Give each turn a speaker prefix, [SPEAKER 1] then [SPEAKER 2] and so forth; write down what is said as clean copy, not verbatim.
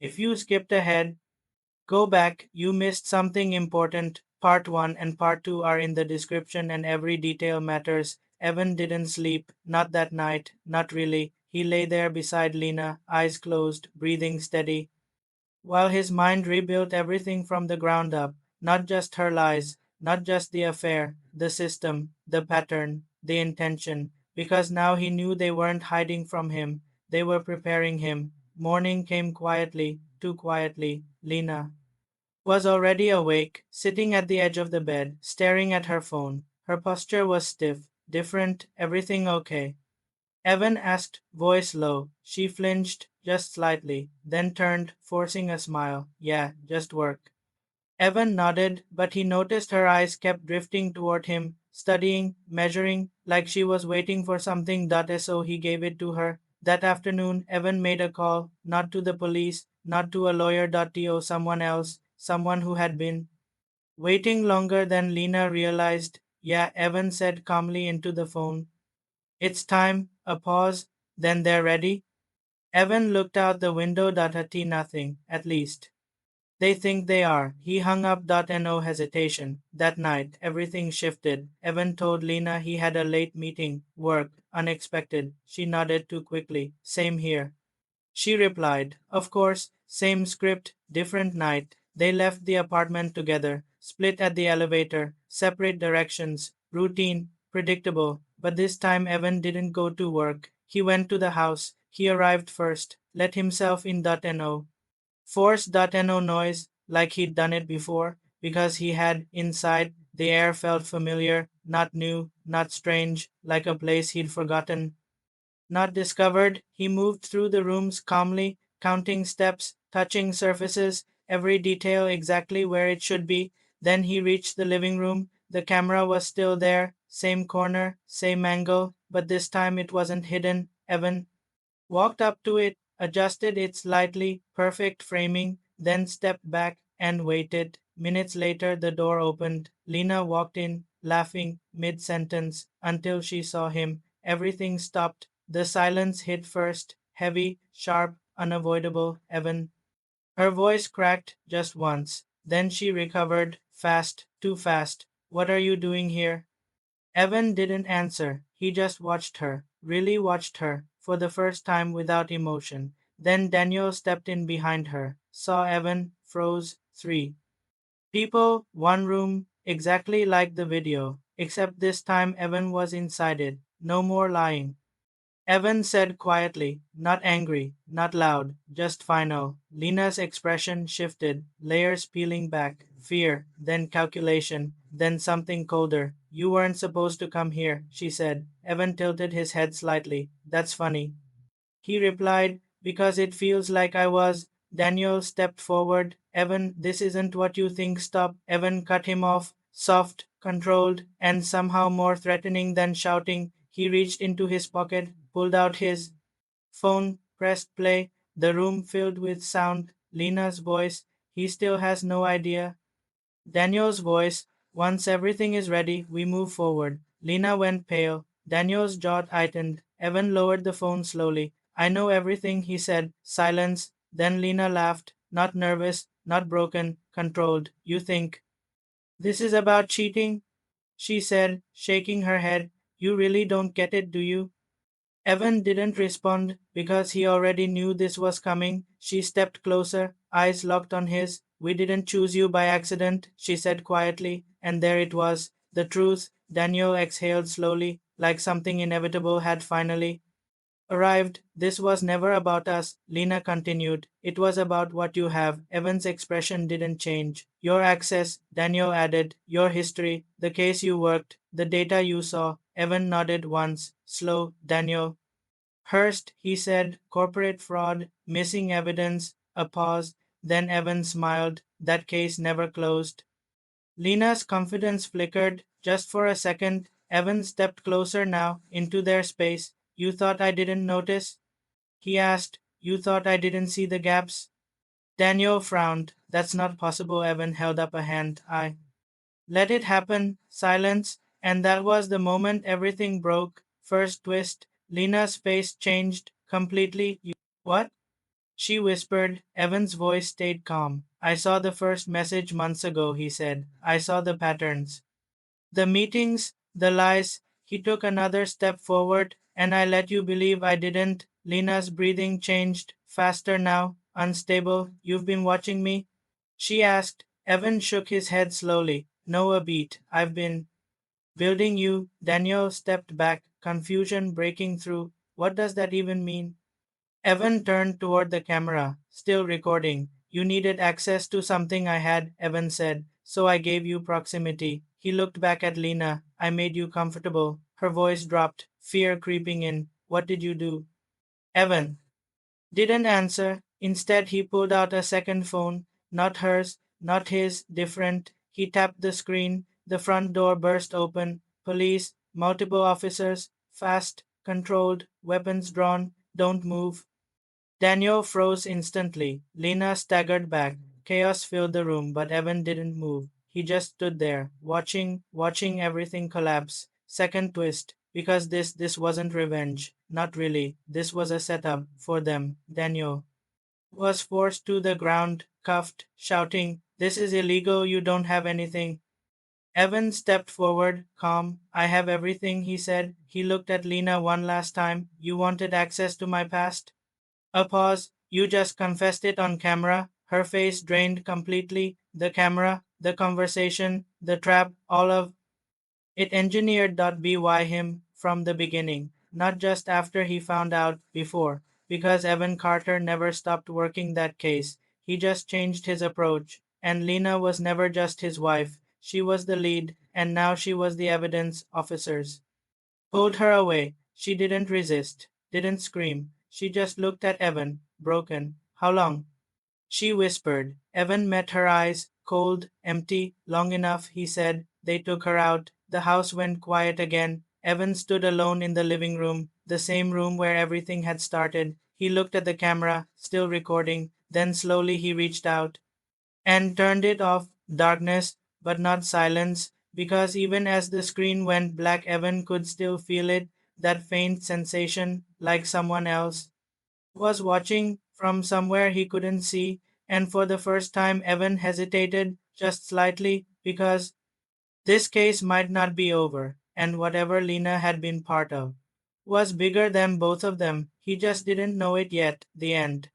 [SPEAKER 1] If you skipped ahead, go back, you missed something important. Part 1 and Part 2 are in the description and every detail matters. Evan didn't sleep, not that night, not really. He lay there beside Lena, eyes closed, breathing steady, while his mind rebuilt everything from the ground up, not just her lies, not just the affair, the system, the pattern, the intention, because now he knew they weren't hiding from him, they were preparing him. Morning came quietly, too quietly. Lena was already awake, sitting at the edge of the bed, staring at her phone. Her posture was stiff, different, everything okay? Evan asked, voice low. She flinched just slightly, then turned, forcing a smile. Yeah, just work. Evan nodded, but he noticed her eyes kept drifting toward him, studying, measuring, like she was waiting for something. So he gave it to her. That afternoon, Evan made a call, not to the police, not to a lawyer. To someone else, someone who had been waiting longer than Lena realized. Yeah, Evan said calmly into the phone. It's time, a pause, then they're ready. Evan looked out the window. Nothing, at least. They think they are. He hung up. No hesitation. That night, everything shifted. Evan told Lena he had a late meeting, work, unexpected. She nodded too quickly. Same here. She replied, of course, same script, different night. They left the apartment together, split at the elevator, separate directions, routine, predictable. But this time Evan didn't go to work. He went to the house. He arrived first, let himself in. No. Forced. No noise, like he'd done it before, because he had, inside, the air felt familiar, not new, not strange, like a place he'd forgotten. Not discovered, he moved through the rooms calmly, counting steps, touching surfaces, every detail exactly where it should be. Then he reached the living room. The camera was still there, same corner, same angle, but this time it wasn't hidden. Evan walked up to it, adjusted it slightly, perfect framing, then stepped back and waited. Minutes later, the door opened. Lena walked in, laughing mid sentence, until she saw him. Everything stopped. The silence hit first, heavy, sharp, unavoidable. Evan. Her voice cracked just once. Then she recovered, fast, too fast. What are you doing here? Evan didn't answer. He just watched her, really watched her, for the first time without emotion. Then Daniel stepped in behind her, saw Evan, froze. Three people, one room, exactly like the video, except this time Evan was inside it. No more lying. Evan said quietly, not angry, not loud, just final. Lena's expression shifted, layers peeling back. Fear, then calculation, then something colder. You weren't supposed to come here, she said. Evan tilted his head slightly. That's funny. He replied, because it feels like I was. Daniel stepped forward. Evan, this isn't what you think. Stop. Evan cut him off, soft, controlled, and somehow more threatening than shouting. He reached into his pocket, pulled out his phone, pressed play. The room filled with sound. Lena's voice. He still has no idea. Daniel's voice. Once everything is ready, we move forward. Lena went pale. Daniel's jaw tightened. Evan lowered the phone slowly. I know everything, he said. Silence. Then Lena laughed. Not nervous, not broken, controlled. You think this is about cheating? She said, shaking her head. You really don't get it, do you? Evan didn't respond because he already knew this was coming. She stepped closer, eyes locked on his. We didn't choose you by accident, she said quietly, and there it was, the truth. Daniel exhaled slowly, like something inevitable had finally arrived. This was never about us, Lena continued. It was about what you have. Evan's expression didn't change. Your access, Daniel added, your history, the case you worked, the data you saw. Evan nodded once. Slow, Daniel. Hurst, he said, corporate fraud, missing evidence, a pause. Then Evan smiled. That case never closed. Lena's confidence flickered just for a second. Evan stepped closer now, into their space. You thought I didn't notice? He asked. You thought I didn't see the gaps? Daniel frowned. That's not possible. Evan held up a hand. I let it happen. Silence. And that was the moment everything broke. First twist. Lena's face changed completely. You what? She whispered. Evan's voice stayed calm. I saw the first message months ago, he said. I saw the patterns. The meetings, the lies. He took another step forward, and I let you believe I didn't. Lena's breathing changed, faster now, unstable. You've been watching me? She asked. Evan shook his head slowly. No, a beat. I've been building you. Daniel stepped back, confusion breaking through. What does that even mean? Evan turned toward the camera, still recording. You needed access to something I had, Evan said, so I gave you proximity. He looked back at Lena. I made you comfortable. Her voice dropped, fear creeping in. What did you do? Evan didn't answer. Instead, he pulled out a second phone, not hers, not his, different. He tapped the screen. The front door burst open. Police, multiple officers, fast, controlled, weapons drawn. Don't move. Daniel froze instantly. Lena staggered back. Chaos filled the room, but Evan didn't move. He just stood there, watching everything collapse. Second twist, because this wasn't revenge. Not really. This was a setup for them. Daniel was forced to the ground, cuffed, shouting, "This is illegal, you don't have anything." Evan stepped forward, calm. "I have everything," he said. He looked at Lena one last time. "You wanted access to my past?" A pause. You just confessed it on camera. Her face drained completely. The camera, the conversation, the trap, all of it engineered. By him from the beginning, not just after he found out, before. Because Evan Carter never stopped working that case. He just changed his approach. And Lena was never just his wife. She was the lead, and now she was the evidence. Officers pulled her away. She didn't resist, didn't scream. She just looked at Evan, broken. How long? She whispered. Evan met her eyes, cold, empty. Long enough, he said. They took her out. The house went quiet again. Evan stood alone in the living room, the same room where everything had started. He looked at the camera, still recording. Then slowly he reached out and turned it off. Darkness, but not silence, because even as the screen went black, Evan could still feel it, that faint sensation, like someone else was watching from somewhere he couldn't see. And for the first time, Evan hesitated, just slightly, because this case might not be over, and whatever Lena had been part of was bigger than both of them. He just didn't know it yet. The end.